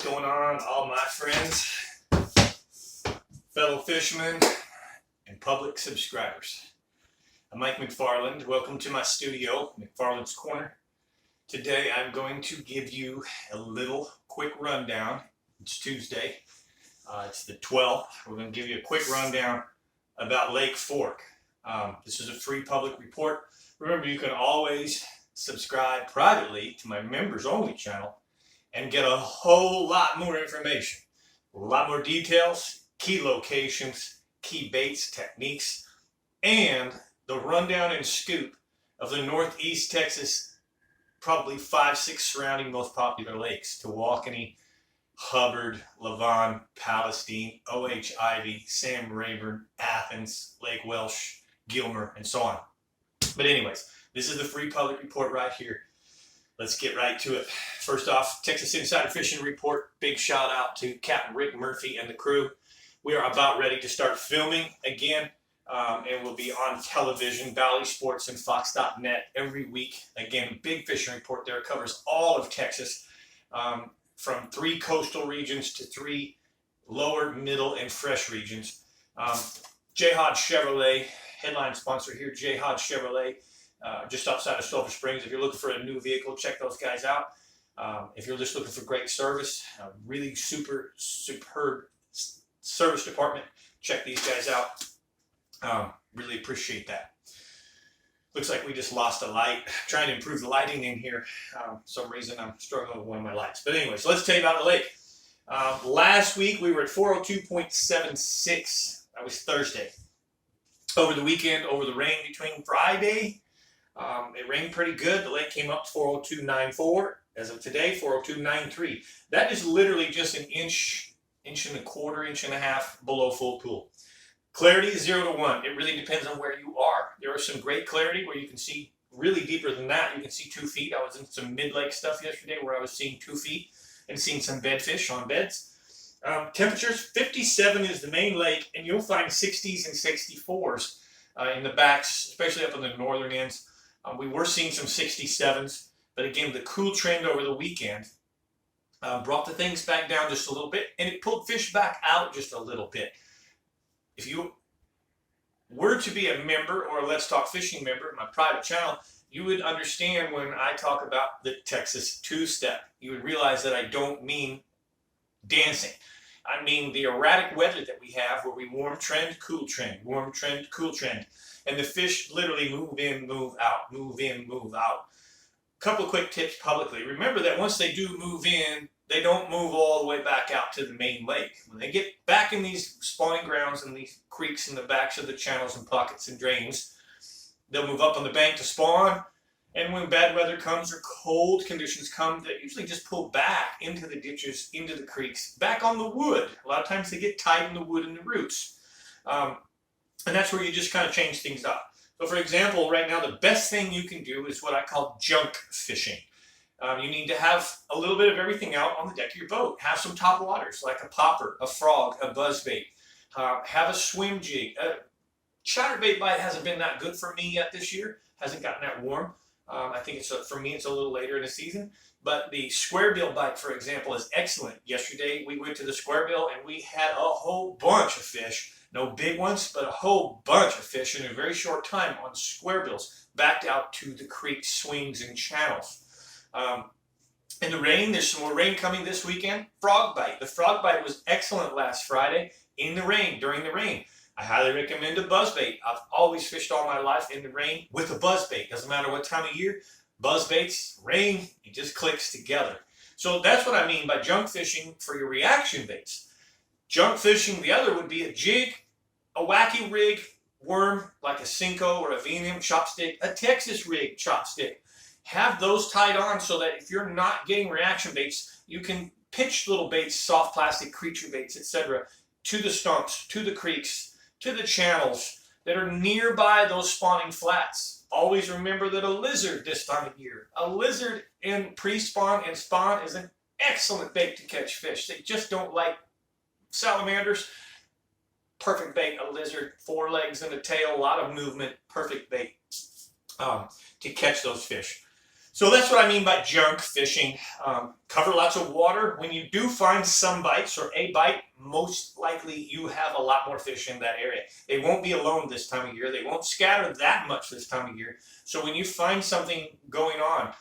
going on, all my friends, fellow fishermen, and public subscribers? I'm Mike McFarland. Welcome to my studio, McFarland's Corner. Today I'm going to give you a little quick rundown. It's Tuesday. It's the 12th. We're going to give you a quick rundown about Lake Fork. This is a free public report. Remember, you can always subscribe privately to my members only channel and get a whole lot more information, a lot more details, key locations, key baits, techniques, and the rundown and scoop of the Northeast Texas, probably 5-6 surrounding most popular lakes: Tawakoni, Hubbard, Lavon, Palestine, O.H. Ivy, Sam Rayburn, Athens, Lake Welsh, Gilmer, and so on. But anyways, this is the free public report right here. Let's get right to it. First off, Texas Insider Fishing Report. Big shout out to Captain Rick Murphy and the crew. We are about ready to start filming again, and we'll be on television, Valley Sports and Fox.net every week. Again, big fishing report there. Covers all of Texas, from 3 coastal regions to 3 lower, middle, and fresh regions. J. Hodge Chevrolet, headline sponsor here, J. Hodge Chevrolet. Just outside of Sulphur Springs. If you're looking for a new vehicle, check those guys out. If you're just looking for great service, really superb service department, check these guys out. Really appreciate that. Looks like we just lost a light. Trying to improve the lighting in here. For some reason I'm struggling with one of my lights. But anyway, so let's tell you about the lake. Last week we were at 402.76. That was Thursday. Over the weekend, over the rain between Friday, it rained pretty good. The lake came up to 402.94. As of today, 402.93. That is literally just an inch and a quarter, inch and a half below full pool. Clarity is 0 to 1. It really depends on where you are. There are some great clarity where you can see really deeper than that. You can see 2 feet. I was in some mid-lake stuff yesterday where I was seeing 2 feet and seeing some bedfish on beds. Temperatures, 57 is the main lake, and you'll find 60s and 64s in the backs, especially up on the northern ends. We were seeing some 67s, but again, the cool trend over the weekend brought the things back down just a little bit, and it pulled fish back out just a little bit. If you were to be a member or a Let's Talk Fishing member, my private channel, you would understand when I talk about the Texas two-step. You would realize that I don't mean dancing. I mean the erratic weather that we have, where we warm trend, cool trend, warm trend, cool trend. And the fish literally move in, move out, move in, move out. A couple of quick tips publicly. Remember that once they do move in, they don't move all the way back out to the main lake. When they get back in these spawning grounds and these creeks in the backs of the channels and pockets and drains, they'll move up on the bank to spawn. And when bad weather comes or cold conditions come, they usually just pull back into the ditches, into the creeks, back on the wood. A lot of times they get tied in the wood and the roots. And that's where you just kind of change things up. So for example, right now the best thing you can do is what I call junk fishing. You need to have a little bit of everything out on the deck of your boat. Have some top waters like a popper, a frog, a buzzbait. Have a swim jig. Chatterbait bite hasn't been that good for me yet this year. Hasn't gotten that warm. I think for me it's a little later in the season. But the square bill bite, for example, is excellent. Yesterday we went to the square bill and we had a whole bunch of fish. No big ones, but a whole bunch of fish in a very short time on square bills, backed out to the creek swings and channels. In the rain, there's some more rain coming this weekend. Frog bite. The frog bite was excellent last Friday in the rain, during the rain. I highly recommend a buzzbait. I've always fished all my life in the rain with a buzzbait. Doesn't matter what time of year. Buzzbaits, rain, it just clicks together. So that's what I mean by junk fishing for your reaction baits. Junk fishing, the other would be a jig, a wacky rig, worm like a Cinco or a V&M chopstick, a Texas rig chopstick. Have those tied on so that if you're not getting reaction baits, you can pitch little baits, soft plastic creature baits, etc., to the stumps, to the creeks, to the channels that are nearby those spawning flats. Always remember that a lizard this time of year, a lizard in pre-spawn and spawn is an excellent bait to catch fish. They just don't like salamanders. Perfect bait, a lizard, 4 legs and a tail, a lot of movement, perfect bait to catch those fish. So that's what I mean by junk fishing. Cover lots of water. When you do find some bites or a bite, most likely you have a lot more fish in that area. They won't be alone this time of year. They won't scatter that much this time of year. So when you find something going on,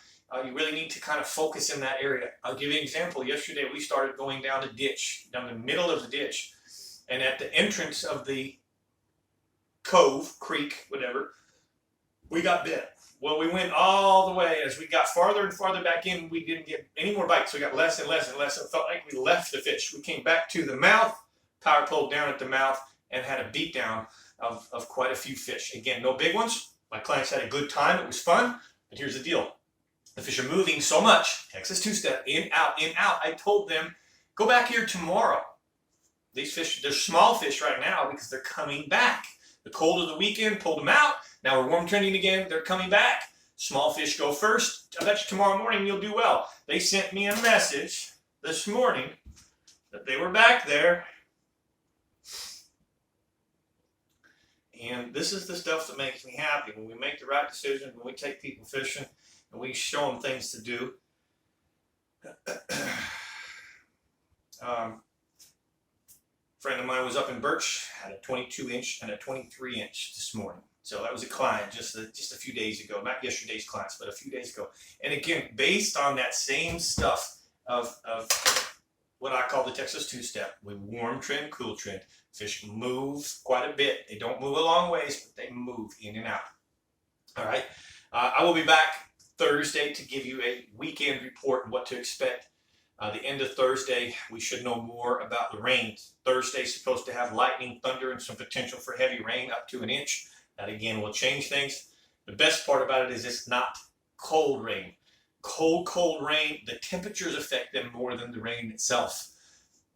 you really need to kind of focus in that area. I'll give you an example. Yesterday we started going down a ditch, down the middle of the ditch. And at the entrance of the cove, creek, whatever, we got bit. Well, we went all the way. As we got farther and farther back in, we didn't get any more bites. We got less and less and less. It felt like we left the fish. We came back to the mouth, power pulled down at the mouth, and had a beat down of quite a few fish. Again, no big ones. My clients had a good time. It was fun. But here's the deal. The fish are moving so much. Texas two-step, in, out, in, out. I told them, go back here tomorrow. These fish, they're small fish right now because they're coming back. The cold of the weekend pulled them out. Now we're warm trending again. They're coming back. Small fish go first. I bet you tomorrow morning you'll do well. They sent me a message this morning that they were back there. And this is the stuff that makes me happy. When we make the right decision, when we take people fishing, and we show them things to do. Friend of mine was up in Birch, had a 22-inch and a 23-inch this morning. So that was a client just a few days ago, not yesterday's clients, but a few days ago. And again, based on that same stuff of what I call the Texas two-step, with warm trend, cool trend, fish move quite a bit. They don't move a long ways, but they move in and out. All right, I will be back Thursday to give you a weekend report on what to expect. The end of Thursday, we should know more about the rain. Thursday's supposed to have lightning, thunder, and some potential for heavy rain up to an inch. That again will change things. The best part about it is it's not cold rain. Cold rain, the temperatures affect them more than the rain itself.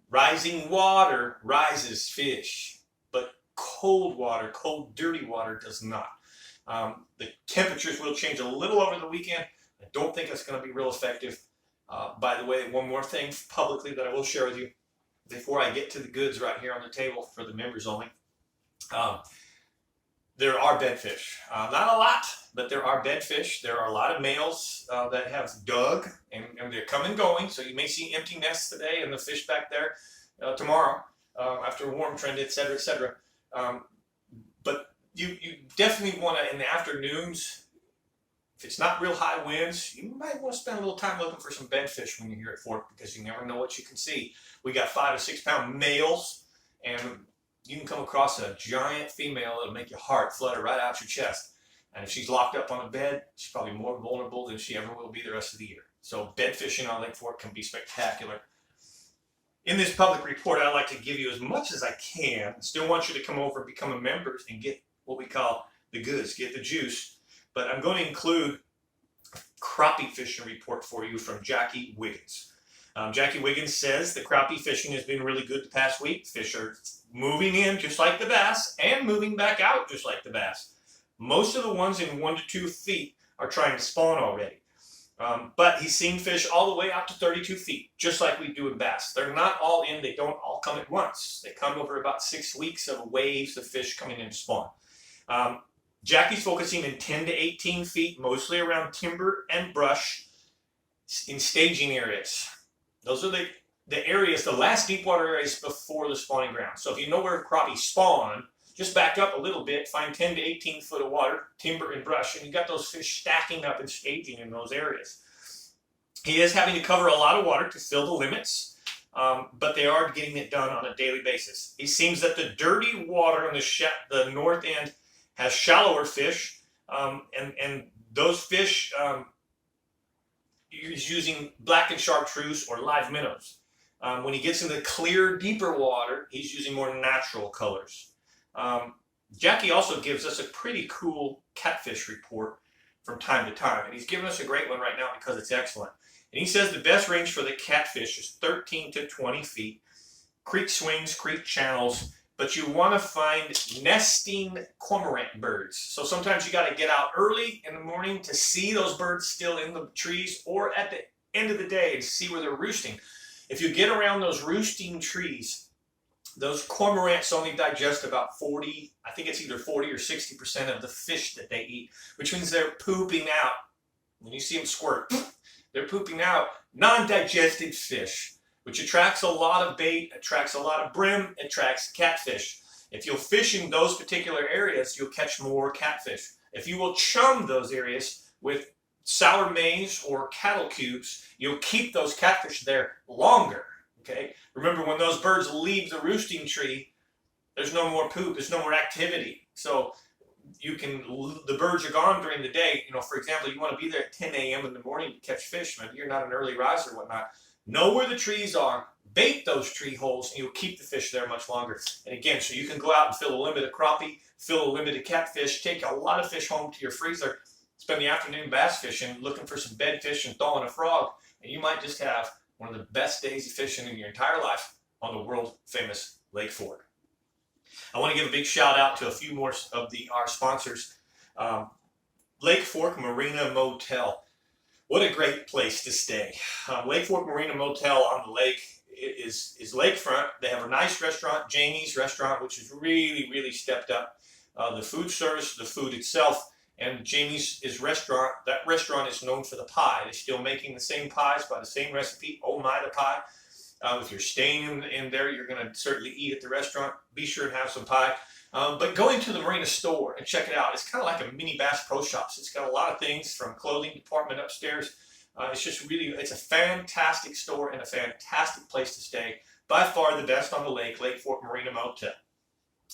Rising water rises fish, but cold water, cold, dirty water does not. The temperatures will change a little over the weekend. I don't think it's going to be real effective. By the way, one more thing publicly that I will share with you before I get to the goods right here on the table for the members only. There are bedfish. Not a lot, but there are bedfish. There are a lot of males that have dug, and they're coming and going. So you may see empty nests today and the fish back there tomorrow after a warm trend, et cetera, et cetera. But you definitely want to, in the afternoons, if it's not real high winds, you might want to spend a little time looking for some bedfish when you're here at Fort, because you never know what you can see. We got 5 to 6 pound males, and you can come across a giant female that'll make your heart flutter right out your chest. And if she's locked up on a bed, she's probably more vulnerable than she ever will be the rest of the year. So bed fishing on Lake Fort can be spectacular. In this public report, I like to give you as much as I can. I still want you to come over and become a member and get what we call the goods, get the juice. But I'm going to include a crappie fishing report for you from Jackie Wiggins. Jackie Wiggins says the crappie fishing has been really good the past week. Fish are moving in just like the bass and moving back out just like the bass. Most of the ones in 1 to 2 feet are trying to spawn already. But he's seen fish all the way out to 32 feet, just like we do in bass. They're not all in. They don't all come at once. They come over about 6 weeks of waves of fish coming in to spawn. Jackie's focusing in 10 to 18 feet, mostly around timber and brush in staging areas. Those are the areas, the last deep water areas before the spawning ground. So if you know where crappie spawn, just back up a little bit, find 10 to 18 foot of water, timber and brush, and you got those fish stacking up and staging in those areas. He is having to cover a lot of water to fill the limits, but they are getting it done on a daily basis. It seems that the dirty water on the north end has shallower fish, and those fish he's using black and chartreuse or live minnows. When he gets into clear, deeper water, he's using more natural colors. Jackie also gives us a pretty cool catfish report from time to time, and he's giving us a great one right now because it's excellent. And he says the best range for the catfish is 13 to 20 feet, creek swings, creek channels, but you want to find nesting cormorant birds. So sometimes you got to get out early in the morning to see those birds still in the trees, or at the end of the day and see where they're roosting. If you get around those roosting trees, those cormorants only digest about 40, I think it's either 40 or 60% of the fish that they eat, which means they're pooping out when you see them squirt, they're pooping out non-digested fish, which attracts a lot of bait, attracts a lot of brim, attracts catfish. If you'll fish in those particular areas, you'll catch more catfish. If you will chum those areas with sour maize or cattle cubes, you'll keep those catfish there longer. Okay? Remember, when those birds leave the roosting tree, there's no more poop, there's no more activity. So the birds are gone during the day. You know, for example, you want to be there at 10 a.m. in the morning to catch fish. Maybe you're not an early riser or whatnot. Know where the trees are, bait those tree holes, and you'll keep the fish there much longer. And again, so you can go out and fill a limit of crappie, fill a limit of catfish, take a lot of fish home to your freezer, spend the afternoon bass fishing, looking for some bedfish and throwing a frog, and you might just have one of the best days of fishing in your entire life on the world famous Lake Fork. I want to give a big shout out to a few more of our sponsors. Lake Fork Marina Motel. What a great place to stay. Lake Fork Marina Motel on the lake is lakefront. They have a nice restaurant, Jamie's Restaurant, which is really, really stepped up. The food service, the food itself, and Jamie's restaurant, that restaurant is known for the pie. They're still making the same pies by the same recipe, oh my, the pie. If you're staying in there, you're going to certainly eat at the restaurant. Be sure and have some pie. But go into the Marina store and check it out. It's kind of like a mini Bass Pro Shops. It's got a lot of things from clothing department upstairs. It's a fantastic store and a fantastic place to stay. By far the best on the lake, Lake Fork Marina Motel.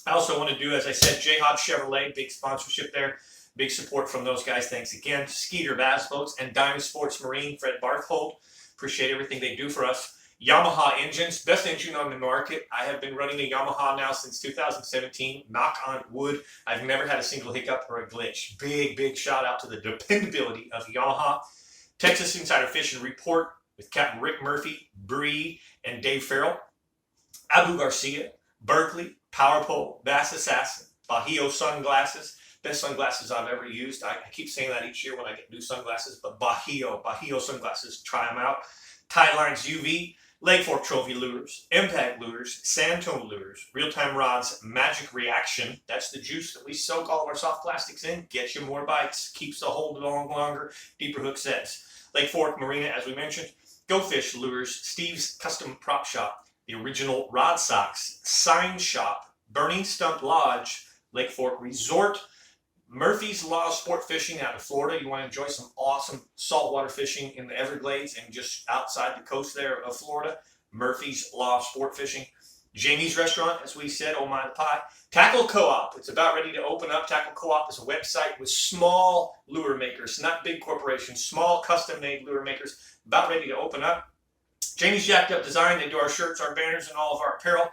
I also want to do, as I said, J-Hob Chevrolet, big sponsorship there. Big support from those guys. Thanks again. Skeeter Bass Boats and Diamond Sports Marine, Fred Barthold. Appreciate everything they do for us. Yamaha engines, best engine on the market. I have been running a Yamaha now since 2017. Knock on wood. I've never had a single hiccup or a glitch. Big, big shout out to the dependability of Yamaha. Texas Insider Fishing Report with Captain Rick Murphy, Bree, and Dave Farrell. Abu Garcia, Berkeley, Power Pole, Bass Assassin, Bajío Sunglasses. Best sunglasses I've ever used. I keep saying that each year when I get new sunglasses, but Bajío Sunglasses, try them out. Tide Lines UV, Lake Fork Trophy Lures, Impact Lures, Sandtone Lures, Real-Time Rods, Magic Reaction. That's the juice that we soak all of our soft plastics in. Gets you more bites, keeps the hold along longer, deeper hook sets. Lake Fork Marina, as we mentioned, Go Fish Lures, Steve's Custom Prop Shop, the Original Rod Socks, Sign Shop, Burning Stump Lodge, Lake Fork Resort, Murphy's Law Sport Fishing out of Florida. You want to enjoy some awesome saltwater fishing in the Everglades and just outside the coast there of Florida. Murphy's Law Sport Fishing. Jamie's Restaurant, as we said, oh my pie. Tackle Co-op. It's about ready to open up. Tackle Co-op is a website with small lure makers, not big corporations, small custom-made lure makers, about ready to open up. Jamie's Jacked Up Design. They do our shirts, our banners, and all of our apparel.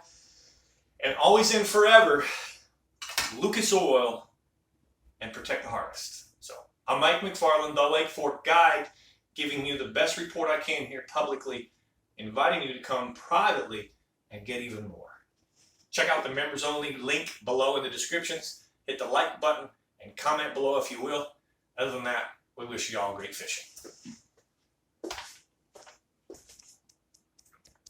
And always and forever, Lucas Oil. And protect the harvest. So I'm Mike McFarland, the Lake Fork Guide, giving you the best report I can here publicly, inviting you to come privately and get even more. Check out the members only link below in the descriptions. Hit the like button and comment below if you will. Other than that, we wish you all great fishing.